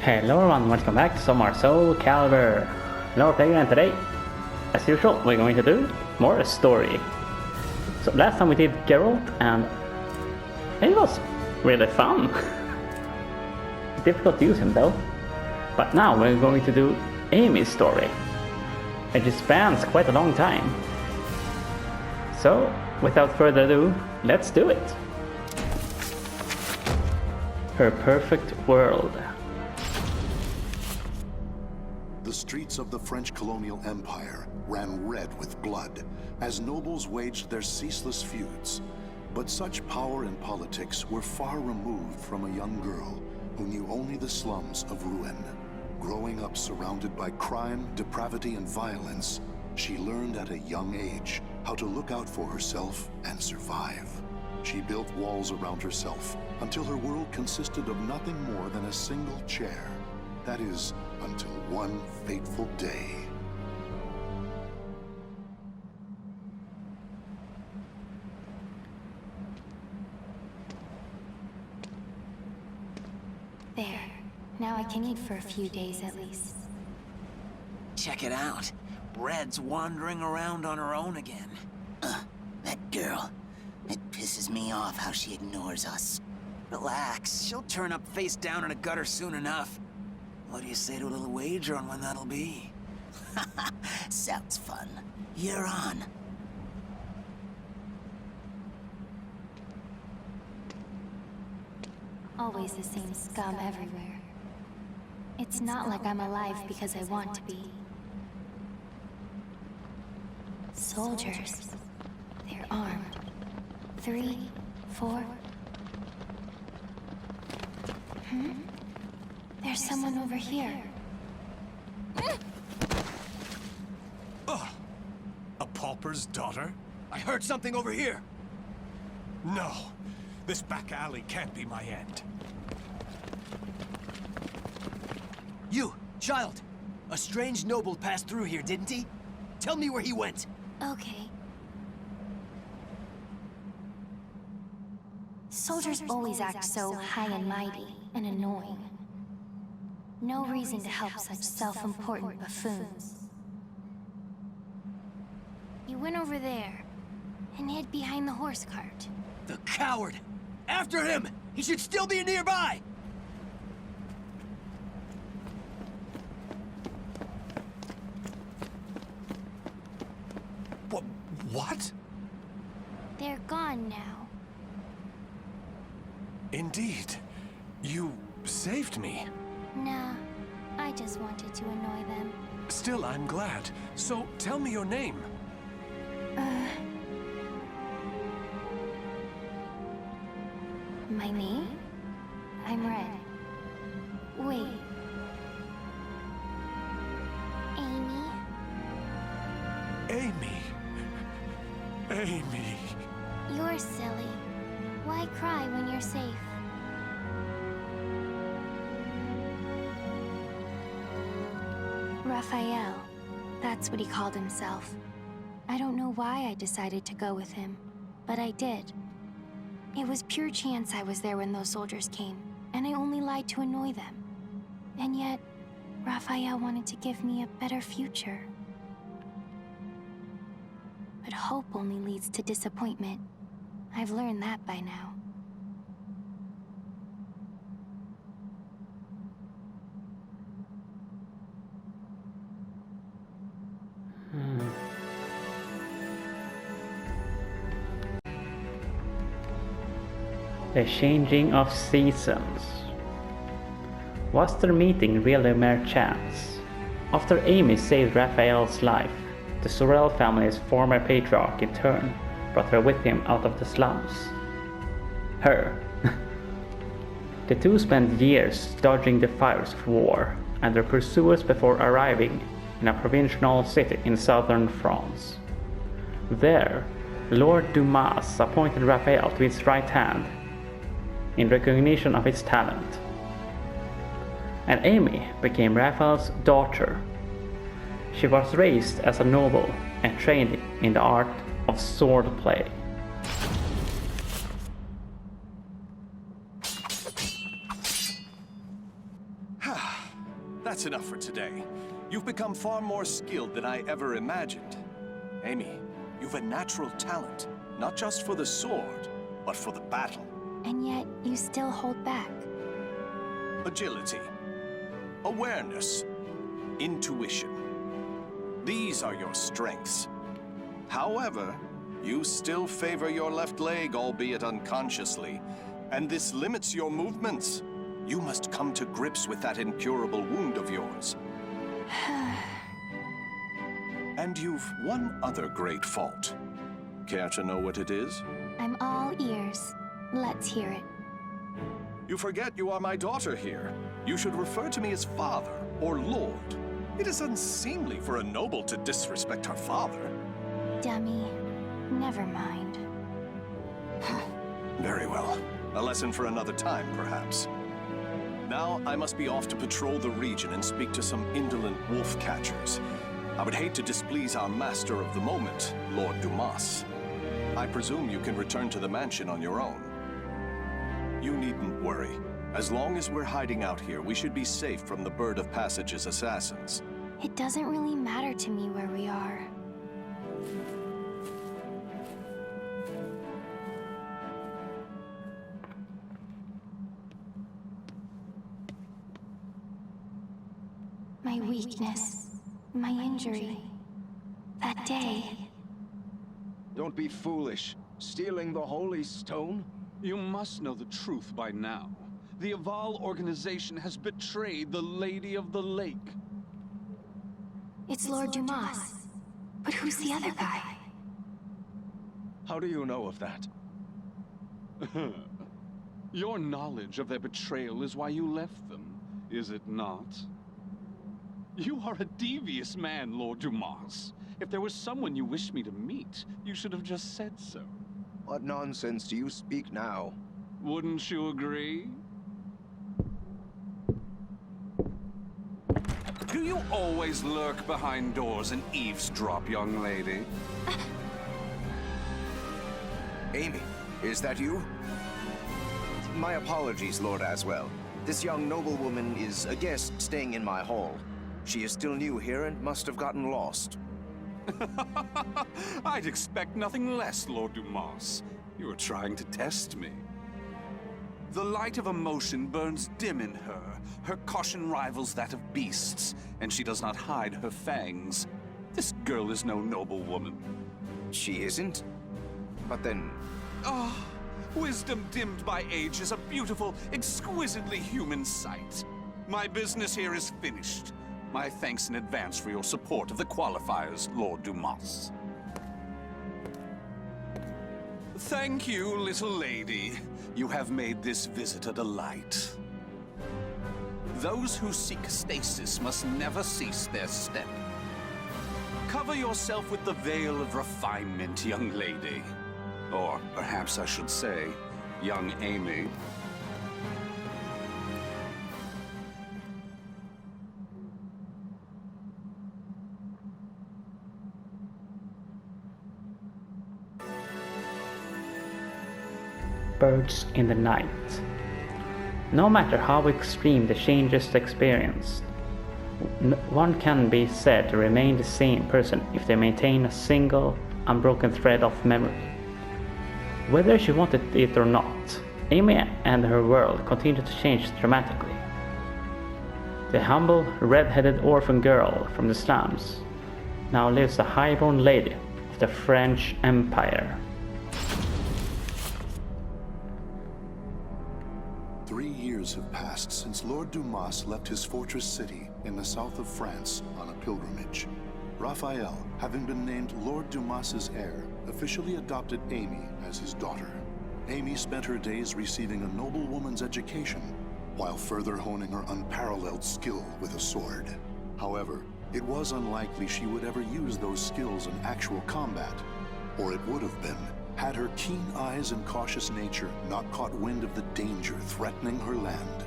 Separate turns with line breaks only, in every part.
Hello everyone, welcome back to some more SOULCALIBUR. Hello player, and today, as usual, we're going to do more story. So last time we did Geralt and it was really fun. Difficult to use him though. But now we're going to do Amy's story. It just spans quite a long time. So, without further ado, let's do it. Her perfect world.
The streets of the French colonial empire ran red with blood as nobles waged their ceaseless feuds. But such power and politics were far removed from a young girl who knew only the slums of Rouen. Growing up surrounded by crime, depravity, and violence, she learned at a young age how to look out for herself and survive. She built walls around herself until her world consisted of nothing more than a single chair. That is, until one fateful day.
There. Now I can eat for a few days at least.
Check it out. Red's wandering around on her own again.
That girl. It pisses me off how she ignores us.
Relax, she'll turn up face down in a gutter soon enough. What do you say to a little wager on when that'll be?
Sounds fun. You're on.
Always the same scum everywhere. It's not like I'm alive because I want to be. Soldiers. They're armed. 3, 4. There's someone over here.
A pauper's daughter? I heard something over here. No, this back alley can't be my end.
You, child! A strange noble passed through here, didn't he? Tell me where he went.
Okay. Soldiers always act so high and mighty and annoying. No reason to help such self-important buffoons. You went over there and hid behind the horse cart.
The coward! After him! He should still be nearby!
What?
They're gone now.
Indeed. You saved me.
Nah, I just wanted to annoy them.
Still, I'm glad. So, tell me your name.
My name? I'm Red. Wait. Amy?
Amy. Amy.
You're silly. Why cry when you're safe? Raphael. That's what he called himself. I don't know why I decided to go with him, but I did. It was pure chance I was there when those soldiers came, and I only lied to annoy them. And yet, Raphael wanted to give me a better future. But hope only leads to disappointment. I've learned that by now.
The changing of seasons. Was their meeting really a mere chance? After Amy saved Raphael's life, the Sorel family's former patriarch in turn brought her with him out of the slums. Her. The two spent years dodging the fires of war and their pursuers before arriving in a provincial city in southern France. There, Lord Dumas appointed Raphael to his right hand in recognition of his talent. And Amy became Raphael's daughter. She was raised as a noble and trained in the art of swordplay.
That's enough for today. You've become far more skilled than I ever imagined. Amy, you've a natural talent, not just for the sword, but for the battle.
And yet, you still hold back.
Agility, awareness, intuition. These are your strengths. However, you still favor your left leg, albeit unconsciously, and this limits your movements. You must come to grips with that incurable wound of yours. And you've one other great fault. Care to know what it is?
I'm all ears. Let's hear it.
You forget you are my daughter here. You should refer to me as father or lord. It is unseemly for a noble to disrespect her father.
Dummy. Never mind.
Very well. A lesson for another time, perhaps. Now, I must be off to patrol the region and speak to some indolent wolf catchers. I would hate to displease our master of the moment, Lord Dumas. I presume you can return to the mansion on your own. You needn't worry. As long as we're hiding out here, we should be safe from the Bird of Passage's assassins.
It doesn't really matter to me where we are. My weakness, my injury, that day.
Don't be foolish. Stealing the Holy Stone?
You must know the truth by now. The Aval organization has betrayed the Lady of the Lake.
It's Lord Dumas. But who's the other guy?
How do you know of that?
Your knowledge of their betrayal is why you left them, is it not? You are a devious man, Lord Dumas. If there was someone you wished me to meet, you should have just said so.
What nonsense do you speak now?
Wouldn't you agree? Do you always lurk behind doors and eavesdrop, young lady?
Amy, is that you? My apologies, Lord Aswell. This young noblewoman is a guest staying in my hall. She is still new here and must have gotten lost.
I'd expect nothing less, Lord Dumas. You are trying to test me. The light of emotion burns dim in her. Her caution rivals that of beasts, and she does not hide her fangs. This girl is no noble woman.
She isn't? But then...
Ah, wisdom dimmed by age is a beautiful, exquisitely human sight. My business here is finished. My thanks in advance for your support of the qualifiers, Lord Dumas. Thank you, little lady. You have made this visit a delight. Those who seek stasis must never cease their step. Cover yourself with the veil of refinement, young lady. Or perhaps I should say, young Amy.
Birds in the night. No matter how extreme the changes experienced, one can be said to remain the same person if they maintain a single, unbroken thread of memory. Whether she wanted it or not, Amy and her world continued to change dramatically. The humble, red-headed orphan girl from the slums now lives a highborn lady of the French Empire.
3 years have passed since Lord Dumas left his fortress city in the south of France on a pilgrimage. Raphael, having been named Lord Dumas's heir, officially adopted Amy as his daughter. Amy spent her days receiving a noblewoman's education, while further honing her unparalleled skill with a sword. However, it was unlikely she would ever use those skills in actual combat, or it would have been, had her keen eyes and cautious nature not caught wind of the danger threatening her land.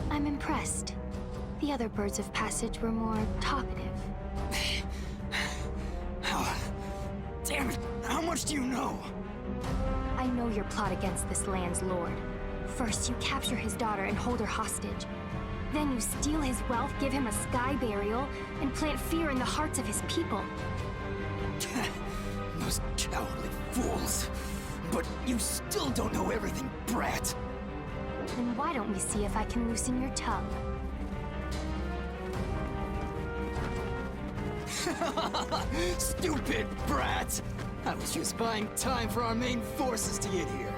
I'm impressed. The other birds of passage were more talkative.
Damn it! How much do you know?
I know your plot against this land's lord. First, you capture his daughter and hold her hostage. Then you steal his wealth, give him a sky burial, and plant fear in the hearts of his people.
Those cowardly fools. But you still don't know everything, brat.
Then why don't we see if I can loosen your tongue?
Stupid brat! I was just buying time for our main forces to get here.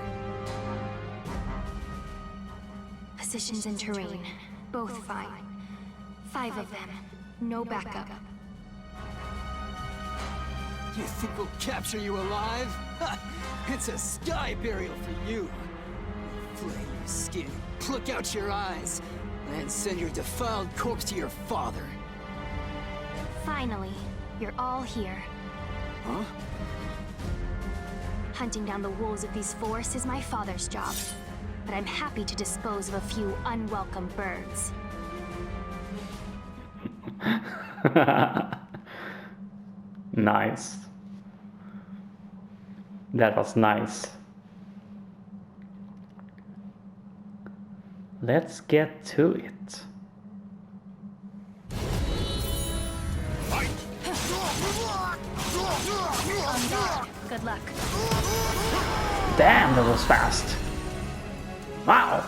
Positions and terrain, both fine. 5 of them, no backup.
You think we'll capture you alive? Ha! It's a sky burial for you. We'll flay your skin, pluck out your eyes, and send your defiled corpse to your father.
Finally, you're all here.
Huh?
Hunting down the wolves of these forests is my father's job. But I'm happy to dispose of a few unwelcome birds.
Nice. That was nice. Let's get to it.
On guard. Good luck.
Damn, that was fast. Wow.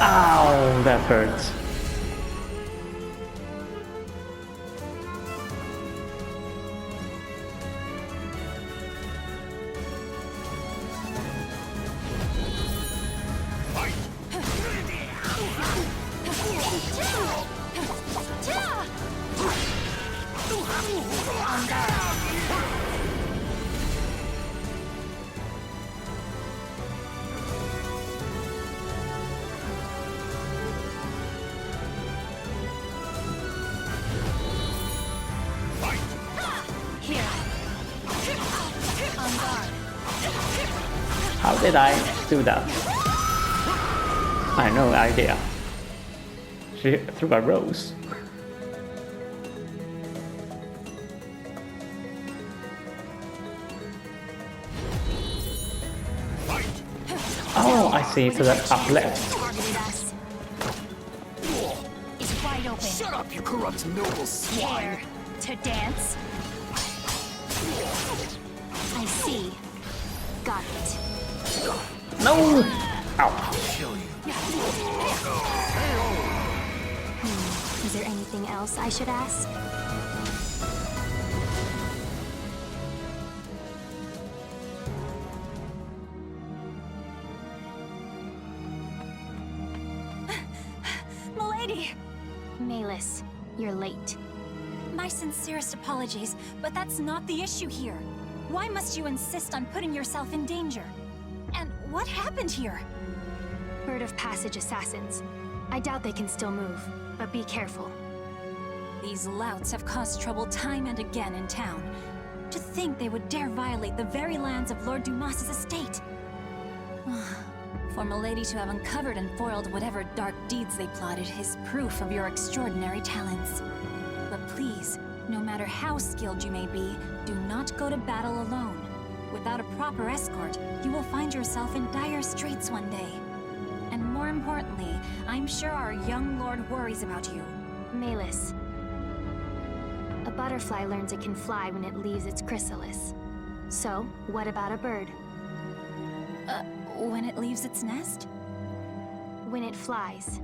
Ow, that hurts. How did I do that? I have no idea. She threw a rose. Oh, I see, to the up left.
It's wide open.
Shut up, you corrupt noble swine!
Care to dance? I see. Got it.
No! Ow.
Is there anything else I should ask?
Milady!
Malus, you're late.
My sincerest apologies, but that's not the issue here. Why must you insist on putting yourself in danger? And what happened here?
Bird of passage assassins. I doubt they can still move, but be careful.
These louts have caused trouble time and again in town. To think they would dare violate the very lands of Lord Dumas's estate. For Milady to have uncovered and foiled whatever dark deeds they plotted is proof of your extraordinary talents. But please, no matter how skilled you may be, do not go to battle alone. Without a proper escort, you will find yourself in dire straits one day. And more importantly, I'm sure our young lord worries about you.
Malus. A butterfly learns it can fly when it leaves its chrysalis. So, what about a bird?
When it leaves its nest?
When it flies.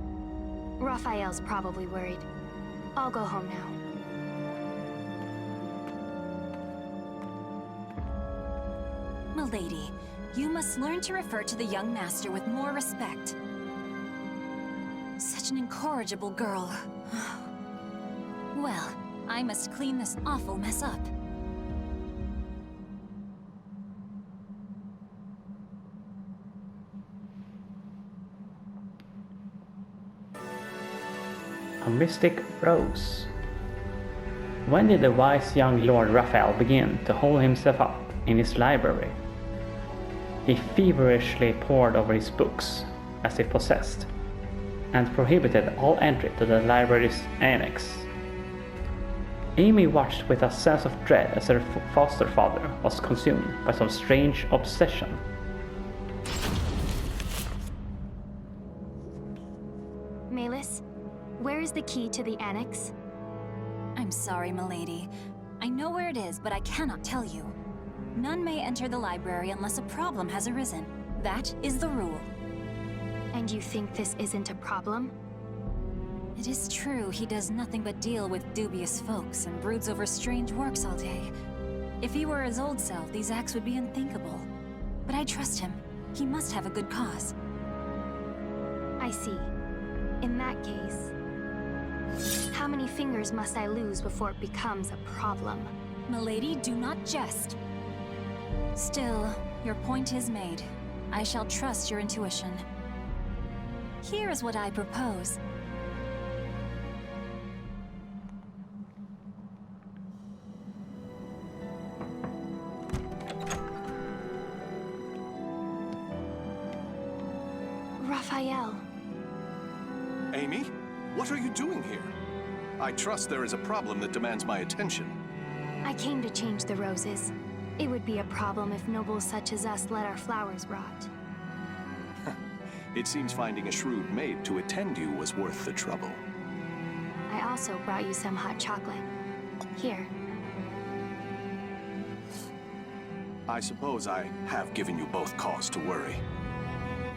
Raphael's probably worried. I'll go home now.
Milady, you must learn to refer to the young master with more respect. Such an incorrigible girl. Well, I must clean this awful mess up.
a mystic rose. When did the wise young Lord Raphael begin to hole himself up in his library? He feverishly pored over his books, as if possessed, and prohibited all entry to the library's annex. Amy watched with a sense of dread as her foster father was consumed by some strange obsession.
Malus, where is the key to the annex?
I'm sorry, milady. I know where it is, but I cannot tell you. None may enter the library unless a problem has arisen. That is the rule.
And you think this isn't a problem?
It is true he does nothing but deal with dubious folks and broods over strange works all day. If he were his old self, these acts would be unthinkable. But I trust him. He must have a good cause.
I see. In that case, how many fingers must I lose before it becomes a problem?
Milady, do not jest. Still, your point is made. I shall trust your intuition. Here is what I propose.
Raphael.
Amy, what are you doing here? I trust there is a problem that demands my attention.
I came to change the roses. It would be a problem if nobles such as us let our flowers rot.
It seems finding a shrewd maid to attend you was worth the trouble.
I also brought you some hot chocolate. Here.
I suppose I have given you both cause to worry.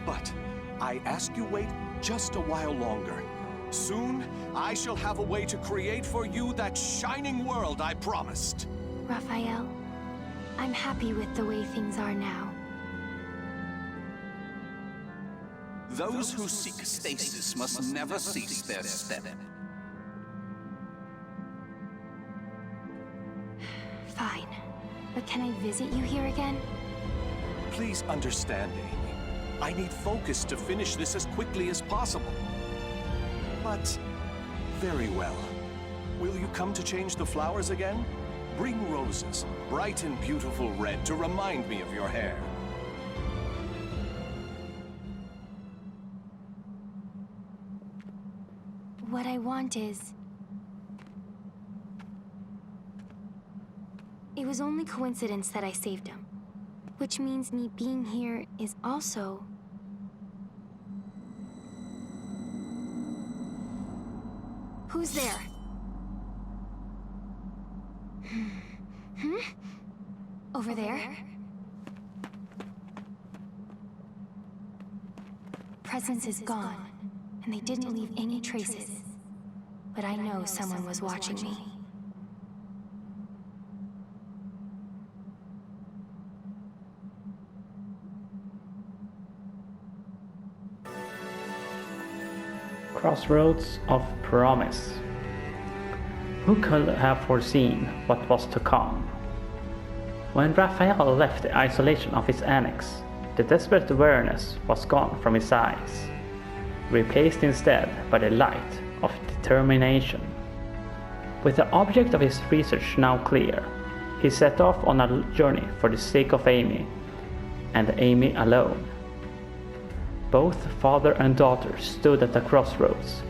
But I ask you wait just a while longer. Soon, I shall have a way to create for you that shining world I promised.
Raphael, I'm happy with the way things are now.
Those who seek stasis must never cease their step.
Fine. But can I visit you here again?
Please understand, Amy. I need focus to finish this as quickly as possible. But, very well. Will you come to change the flowers again? Bring roses, bright and beautiful red, to remind me of your hair.
What I want is... It was only coincidence that I saved him. Which means me being here is also... Who's there? Over there? Presence is gone, and they didn't leave any traces. But I know someone was watching me.
Crossroads of Promise. Who could have foreseen what was to come? When Raphael left the isolation of his annex, the desperate awareness was gone from his eyes, replaced instead by the light of determination. With the object of his research now clear, he set off on a journey for the sake of Amy, and Amy alone. Both father and daughter stood at the crossroads,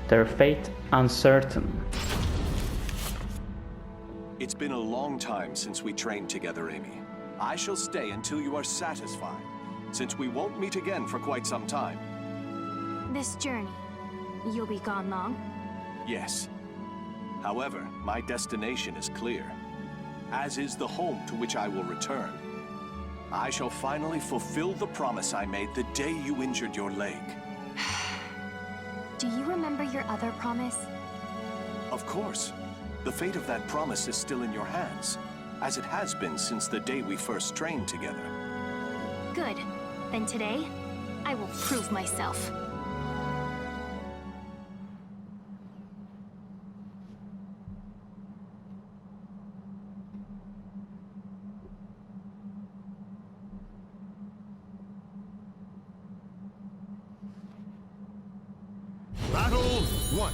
their fate uncertain.
It's been a long time since we trained together, Amy. I shall stay until you are satisfied, since we won't meet again for quite some time.
This journey, you'll be gone long?
Yes. However, my destination is clear, as is the home to which I will return. I shall finally fulfill the promise I made the day you injured your leg.
Do you remember your other promise?
Of course. The fate of that promise is still in your hands, as it has been since the day we first trained together.
Good. Then today, I will prove myself.
Battle 1.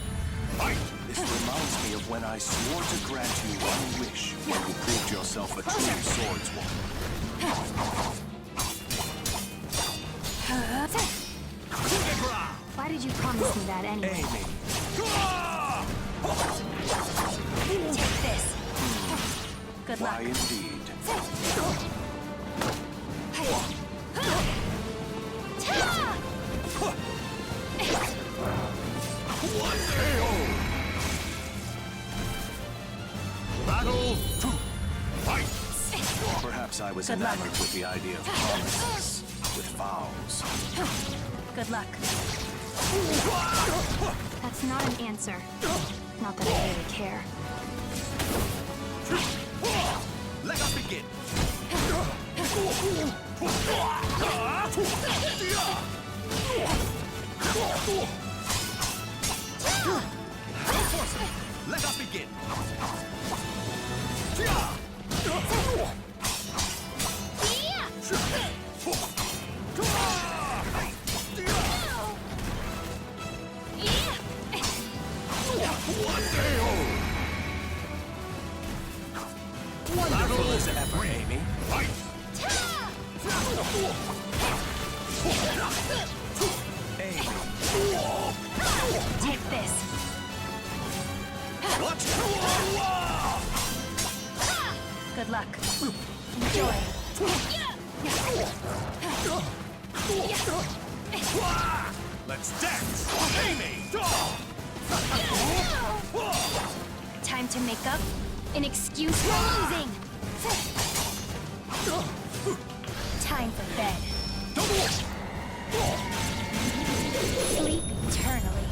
This reminds me of when I swore to grant you one wish when you proved yourself a true swordswoman.
Why did you promise me that anyway?
Amy.
Take this. Good luck.
Why indeed?
Battle to fight!
Perhaps I was enamored with the idea of promises, with vows.
Good luck.
That's not an answer. Not that I really care.
Let us begin! Let us begin!
Wonderful as ever, Amy.
Fight!
Amy.
Take this.
What?
Good luck. Enjoy.
Let's dance! Amy!
Time to make up? An excuse for losing! Time for bed. Sleep eternally.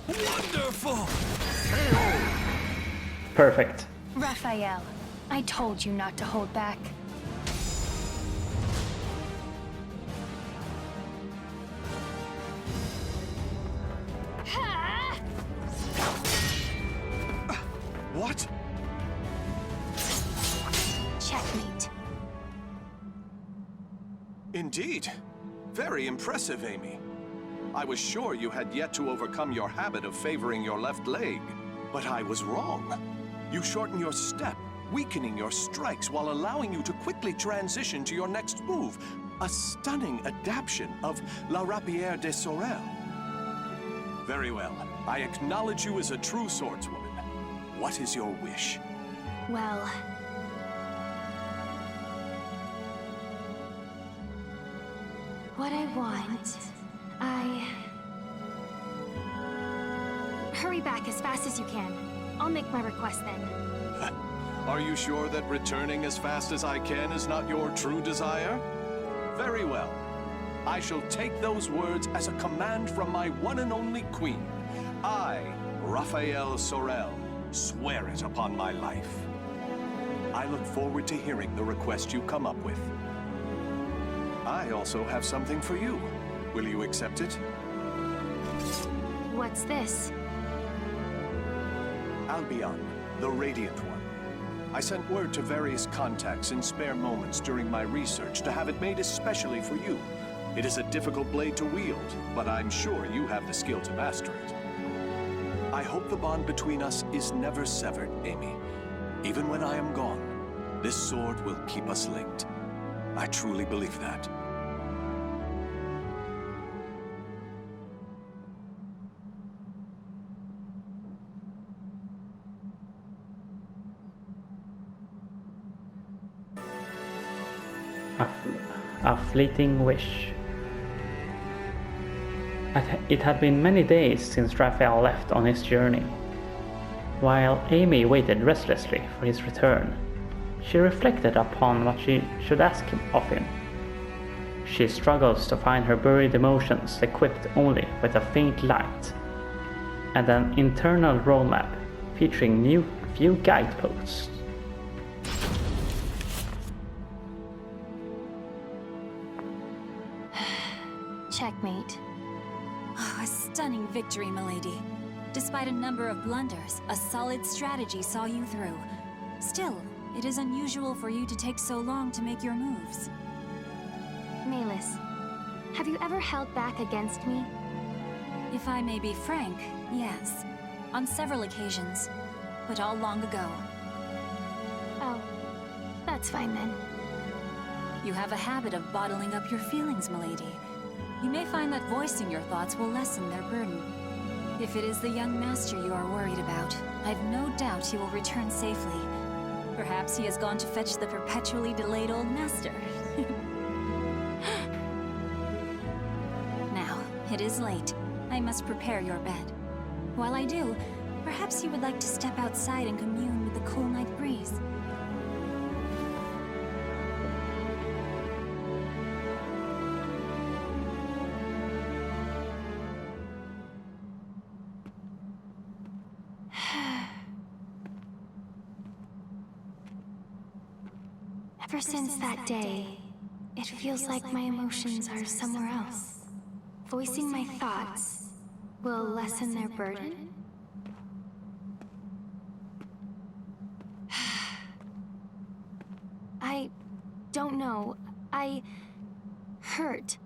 Wonderful!
Perfect.
Raphael, I told you not to hold back.
What?
Checkmate.
Indeed. Very impressive, Amy. I was sure you had yet to overcome your habit of favoring your left leg. But I was wrong. You shorten your step, weakening your strikes while allowing you to quickly transition to your next move. A stunning adaptation of La Rapière de Sorel. Very well. I acknowledge you as a true swordswoman. What is your wish?
Well... what I want... Hurry back as fast as you can. I'll make my request then.
Are you sure that returning as fast as I can is not your true desire? Very well. I shall take those words as a command from my one and only queen. I, Raphael Sorel, swear it upon my life. I look forward to hearing the request you come up with. I also have something for you. Will you accept it?
What's this?
Albion, the Radiant One. I sent word to various contacts in spare moments during my research to have it made especially for you. It is a difficult blade to wield, but I'm sure you have the skill to master it. I hope the bond between us is never severed, Amy. Even when I am gone, this sword will keep us linked. I truly believe that.
A fleeting wish. It had been many days since Raphael left on his journey. While Amy waited restlessly for his return, she reflected upon what she should ask of him. She struggles to find her buried emotions equipped only with a faint light and an internal roadmap featuring few guideposts.
Checkmate.
Oh, a stunning victory, milady. Despite a number of blunders, a solid strategy saw you through. Still, it is unusual for you to take so long to make your moves.
Malus, have you ever held back against me?
If I may be frank, yes. on several occasions, but all long ago.
Oh, that's fine then.
You have a habit of bottling up your feelings, milady. You may find that voicing your thoughts will lessen their burden. If it is the young master you are worried about, I've no doubt he will return safely. Perhaps he has gone to fetch the perpetually delayed old master. Now, it is late. I must prepare your bed. While I do, perhaps you would like to step outside and commune with the cool night breeze.
Ever since that day, it feels like my emotions are somewhere else. Voicing my thoughts will lessen their burden? I don't know. I hurt.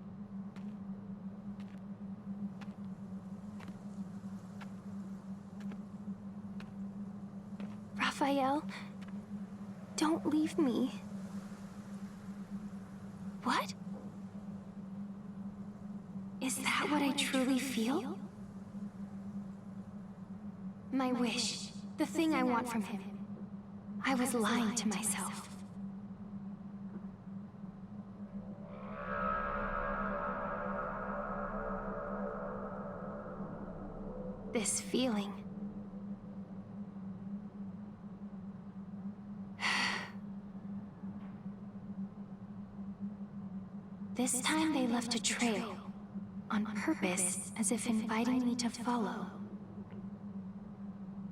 Raphael, don't leave me. What? Is that what I truly feel? My wish, the thing I want from him. I was lying to myself. This feeling. This time they left a trail, on purpose, as if inviting me to follow.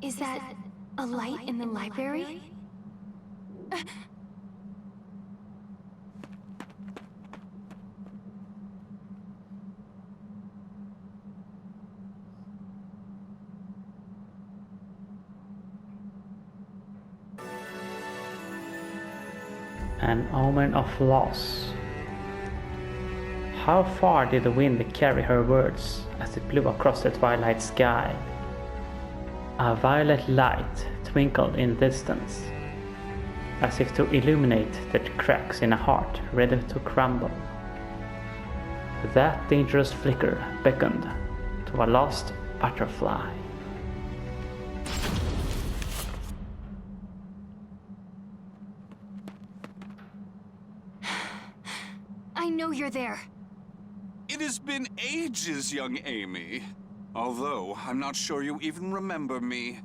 Is that a light in the library?
An omen of loss. How far did the wind carry her words as it blew across the twilight sky? A violet light twinkled in the distance, as if to illuminate the cracks in a heart ready to crumble. That dangerous flicker beckoned to a lost butterfly.
I know you're there.
It has been ages, young Amy. Although, I'm not sure you even remember me.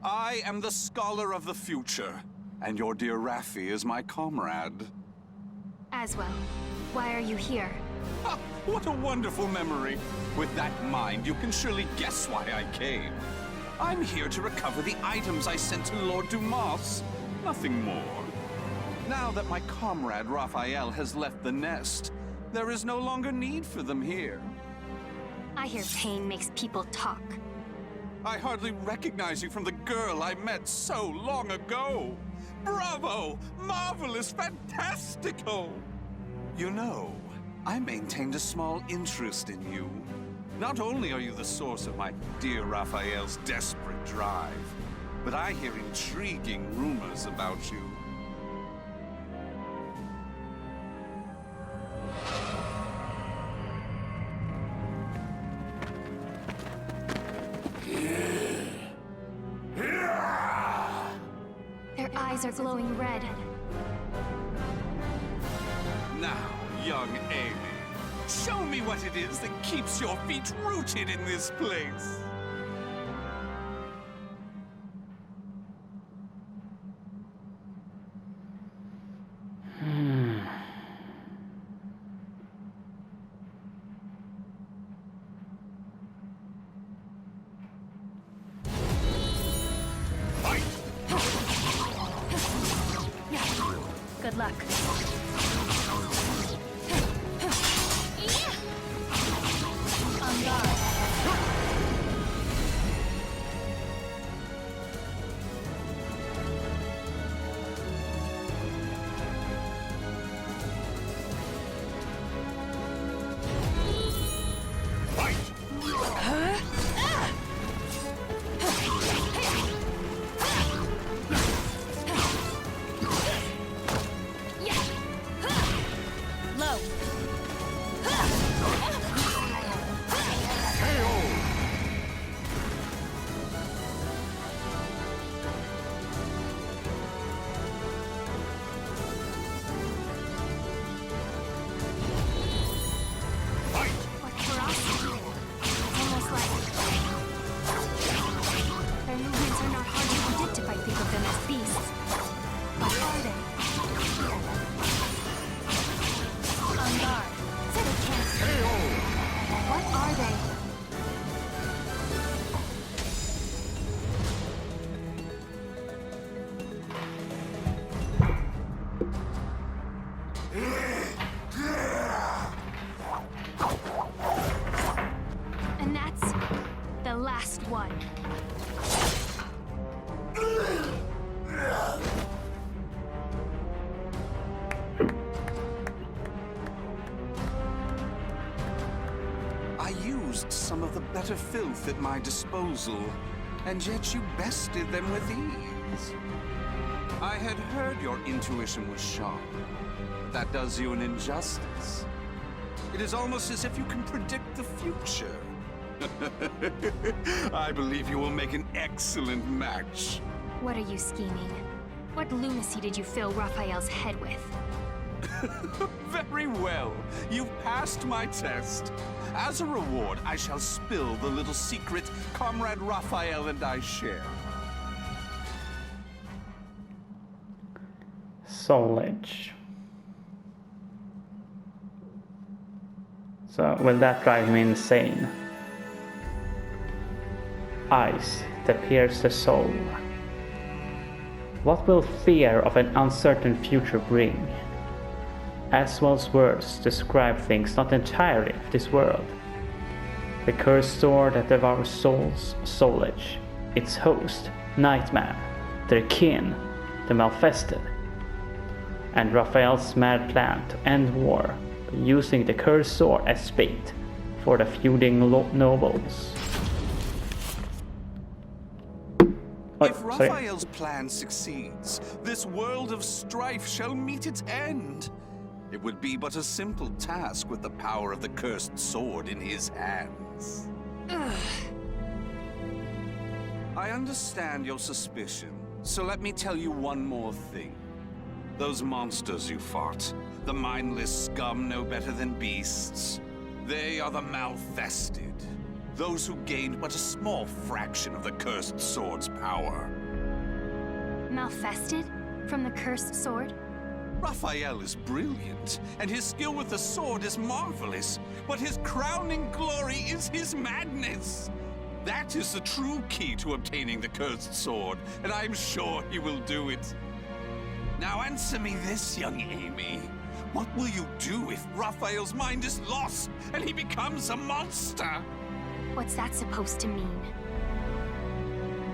I am the Scholar of the Future, and your dear Raffi is my comrade.
Aswell, why are you here?
Ha! What a wonderful memory! With that mind, you can surely guess why I came. I'm here to recover the items I sent to Lord Dumas. Nothing more. Now that my comrade Raphael has left the nest, there is no longer need for them here.
I hear pain makes people talk.
I hardly recognize you from the girl I met so long ago. Bravo! Marvelous! Fantastico! You know, I maintained a small interest in you. Not only are you the source of my dear Raphael's desperate drive, but I hear intriguing rumors about you.
Their eyes are glowing red.
Now, young Amy, show me what it is that keeps your feet rooted in this place.
Good luck. On guard.
low.
What ferocity. It's almost like... Their movements are not hard to predict if I think of them as beasts. What are they? On guard. Said it can't. What are they? And that's the last one.
I used some of the better filth at my disposal, and yet you bested them with ease. I had heard your intuition was sharp, but that does you an injustice. It is almost as if you can predict the future. I believe you will make an excellent match.
What are you scheming? What lunacy did you fill Raphael's head with?
Very well. You've passed my test. As a reward, I shall spill the little secret Comrade Raphael and I share.
Soulage. So, will that drive him insane? Ice that pierces the soul. What will fear of an uncertain future bring? Aswell's words describe things not entirely of this world. The cursed sword that devours souls, Soulage, its host, Nightman, their kin, the Malfested, and Raphael's mad plan to end war by using the cursed sword as bait for the feuding nobles.
If Raphael's plan succeeds, this world of strife shall meet its end. It would be but a simple task with the power of the cursed sword in his hands. I understand your suspicion, so let me tell you one more thing. Those monsters you fought, the mindless scum no better than beasts, they are the Malfested. Those who gained but a small fraction of the cursed sword's power.
Malfested? From the cursed sword?
Raphael is brilliant, and his skill with the sword is marvelous, but his crowning glory is his madness. That is the true key to obtaining the cursed sword, and I'm sure he will do it. Now answer me this, young Amy. What will you do if Raphael's mind is lost and he becomes a monster?
What's that supposed to mean?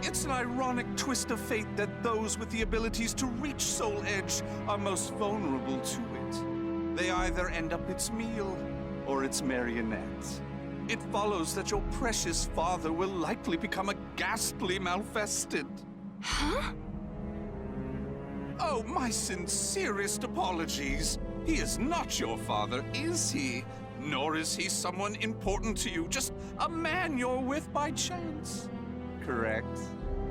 It's an ironic twist of fate that those with the abilities to reach Soul Edge are most vulnerable to it. They either end up its meal or its marionette. It follows that your precious father will likely become a ghastly Malfested.
Huh?
Oh, my sincerest apologies. He is not your father, is he? Nor is he someone important to you, just a man you're with by chance. Correct?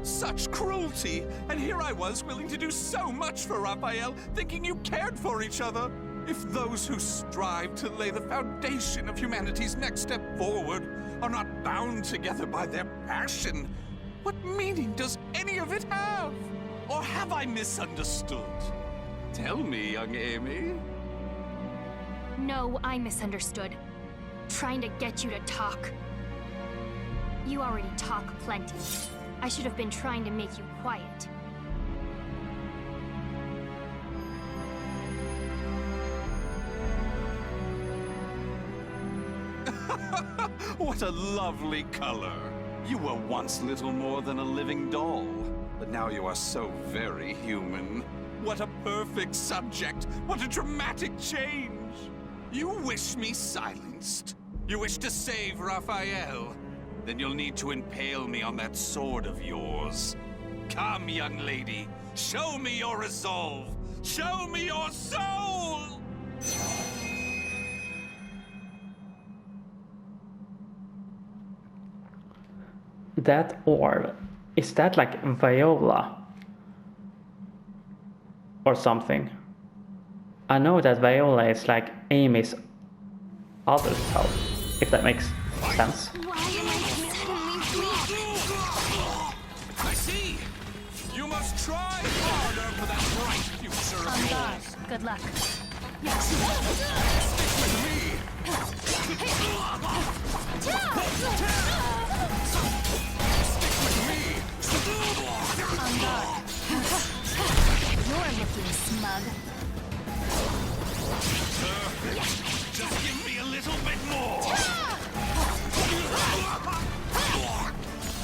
Such cruelty! And here I was, willing to do so much for Raphael, thinking you cared for each other. If those who strive to lay the foundation of humanity's next step forward are not bound together by their passion, what meaning does any of it have? Or have I misunderstood? Tell me, young Amy.
No, I misunderstood. Trying to get you to talk. You already talk plenty. I should have been trying to make you quiet.
What a lovely color. You were once little more than a living doll, but now you are so very human. What a perfect subject! What a dramatic change! You wish me silenced. You wish to save Raphael. Then you'll need to impale me on that sword of yours. Come, young lady. Show me your resolve. Show me your soul!
That orb, is that like Viola? Or something? I know that Viola is like Amy's other self, if that makes sense.
I see! You must try harder for that bright future of yours!
Good luck.
Stick with me! Stick with me!
On guard. You're looking smug.
Just give me a little bit more!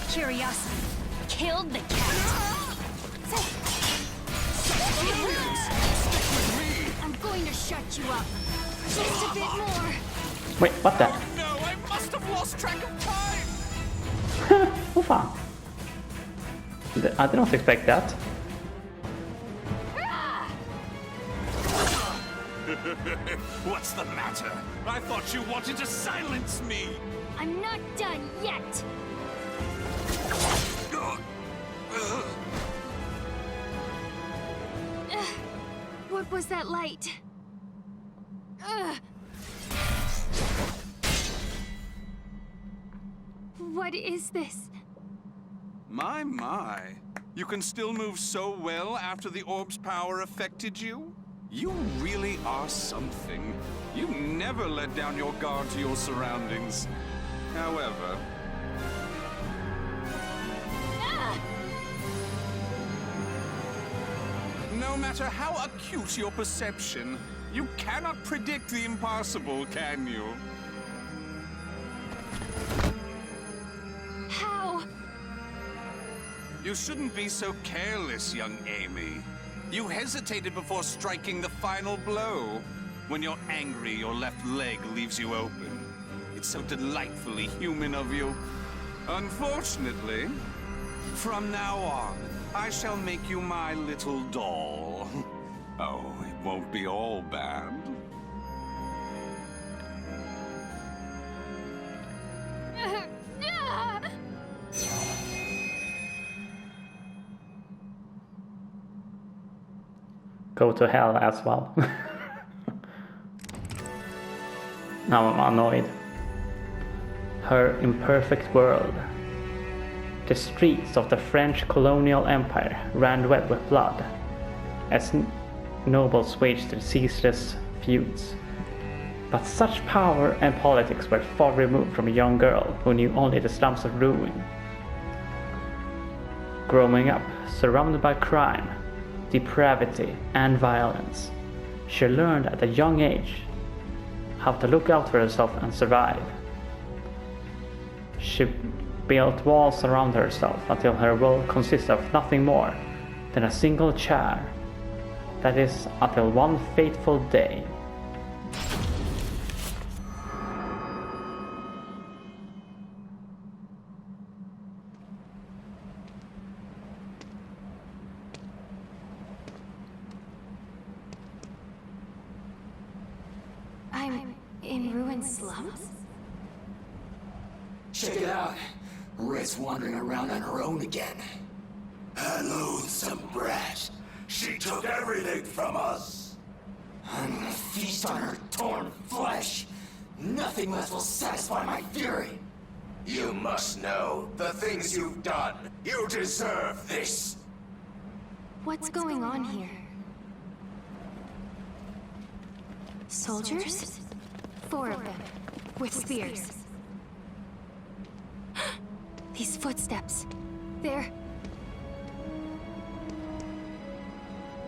Curiosity killed the cat.
I'm going to shut you up. Just a bit more.
Wait, what the?
No, I must have lost track of time!
Oh fan. I did not expect that.
What's the matter? I thought you wanted to silence me!
I'm not done yet. What was that light? What is this?
My. You can still move so well after the orb's power affected you? You really are something. You never let down your guard to your surroundings. However... No matter how acute your perception, you cannot predict the impossible, can you?
How?
You shouldn't be so careless, young Amy. You hesitated before striking the final blow. When you're angry, your left leg leaves you open. It's so delightfully human of you. Unfortunately, from now on, I shall make you my little doll. Oh, it won't be all bad.
Go to hell as well. Now I'm annoyed. Her imperfect world. The streets of the French colonial empire ran red with blood, as nobles waged their ceaseless feuds. But such power and politics were far removed from a young girl who knew only the slums of ruin. Growing up, surrounded by crime, depravity, and violence, she learned at a young age how to look out for herself and survive. She built walls around herself until her world consisted of nothing more than a single chair. That is, until one fateful day.
I'm in ruined slums?
Check it out. Red's wandering around on her own again.
A loathsome brat. She took everything from us.
I'm gonna feast on her torn flesh. Nothing less will satisfy my fury.
You must know the things you've done. You deserve this.
What's going on here? Soldiers? 4 of them, with spears. These footsteps. They're...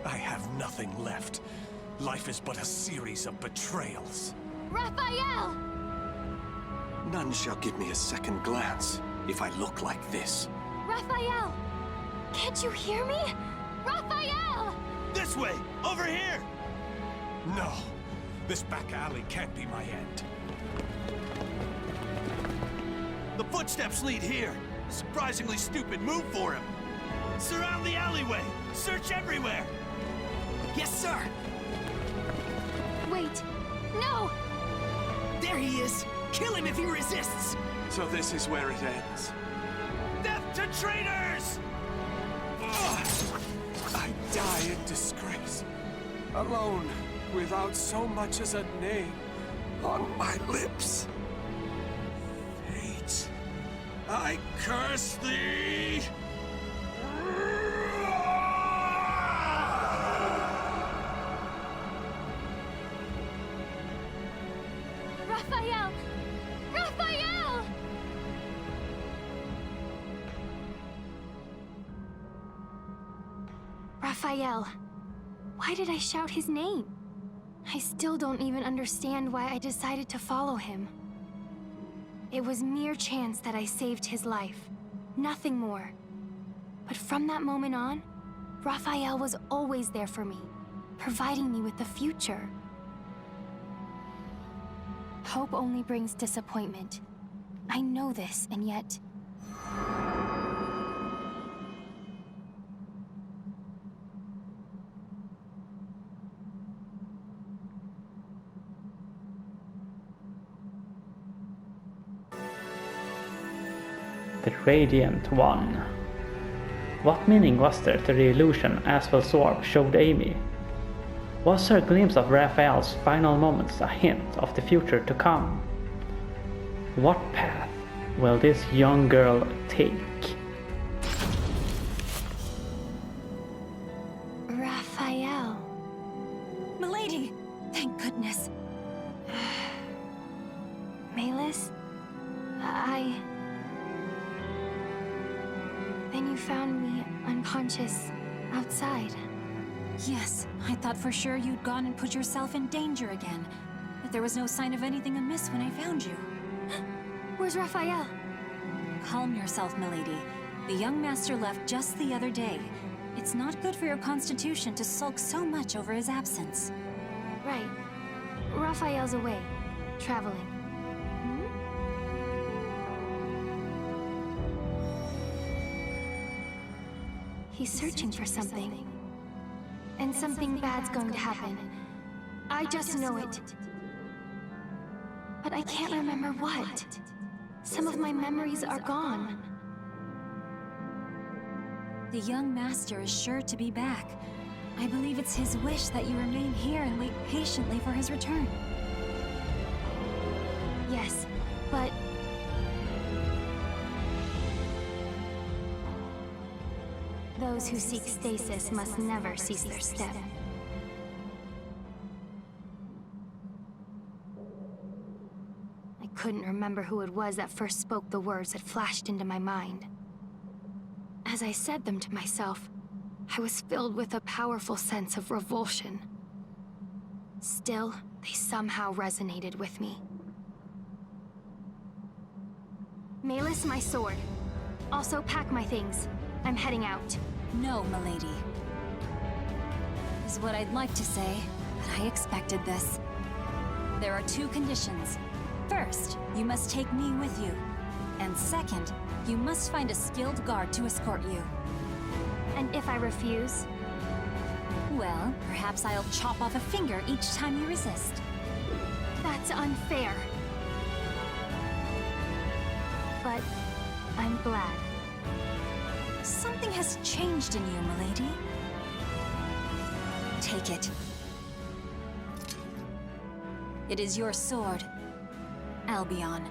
I have nothing left. Life is but a series of betrayals.
Raphael!
None shall give me a second glance if I look like this.
Raphael! Can't you hear me? Raphael!
This way! Over here! No. This back alley can't be my end. The footsteps lead here. A surprisingly stupid move for him. Surround the alleyway. Search everywhere.
Yes, sir.
Wait. No!
There he is. Kill him if he resists.
So this is where it ends.
to traitors!
I die in disgrace, alone, without so much as a name on my lips. Fate, I curse thee!
Raphael! Raphael! Raphael. Why did I shout his name? I still don't even understand why I decided to follow him. It was mere chance that I saved his life. Nothing more. But from that moment on, Raphael was always there for me, providing me with the future. Hope only brings disappointment. I know this, and yet...
The Radiant One. What meaning was there to the illusion Asvel's orb showed Amy? Was her glimpse of Raphael's final moments a hint of the future to come? What path will this young girl take?
Raphael.
Milady! Thank goodness.
Malus? Then you found me unconscious outside.
Yes, I thought for sure you'd gone and put yourself in danger again. But there was no sign of anything amiss when I found you.
Where's Raphael?
Calm yourself, milady. The young master left just the other day. It's not good for your constitution to sulk so much over his absence.
Right. Raphael's away, traveling. He's searching for something. And something bad's going to happen. I just know it. But I can't remember what. Some of my memories are gone.
The young master is sure to be back. I believe it's his wish that you remain here and wait patiently for his return.
Yes, but... those who seek stasis must never cease their step. I couldn't remember who it was that first spoke the words that flashed into my mind. As I said them to myself, I was filled with a powerful sense of revulsion. Still, they somehow resonated with me. Malus, my sword. Also pack my things. I'm heading out.
No, milady. Is what I'd like to say, but I expected this. There are two conditions. First, you must take me with you. And second, you must find a skilled guard to escort you.
And if I refuse?
Well, perhaps I'll chop off a finger each time you resist.
That's unfair. But I'm glad.
Something has changed in you, milady. Take it. It is your sword, Albion.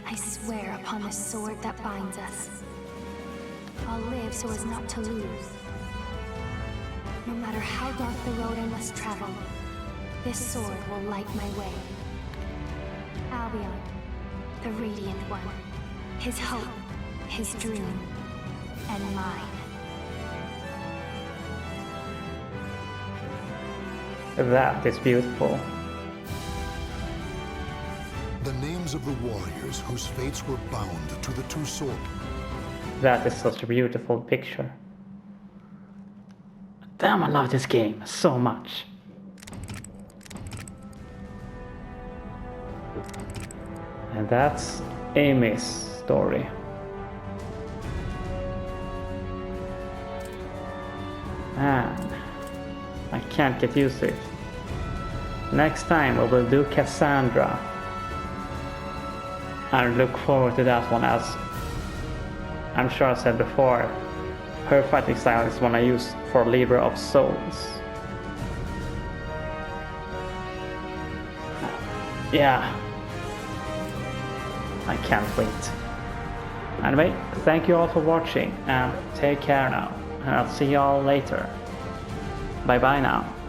I swear upon the sword that binds us. I'll live so as not to lose. No matter how dark the road I must travel, this sword will light my way. Albion, the Radiant One. His hope, his dream, and mine.
That is beautiful.
The names of the warriors whose fates were bound to the two swords.
That is such a beautiful picture. Damn, I love this game so much. And that's Amy's story. Man, I can't get used to it. Next time we will do Cassandra. I look forward to that one, as I'm sure I said before, her fighting style is one I use for Libra of Souls. Yeah, I can't wait. Anyway, thank you all for watching and take care now, and I'll see you all later. Bye bye now.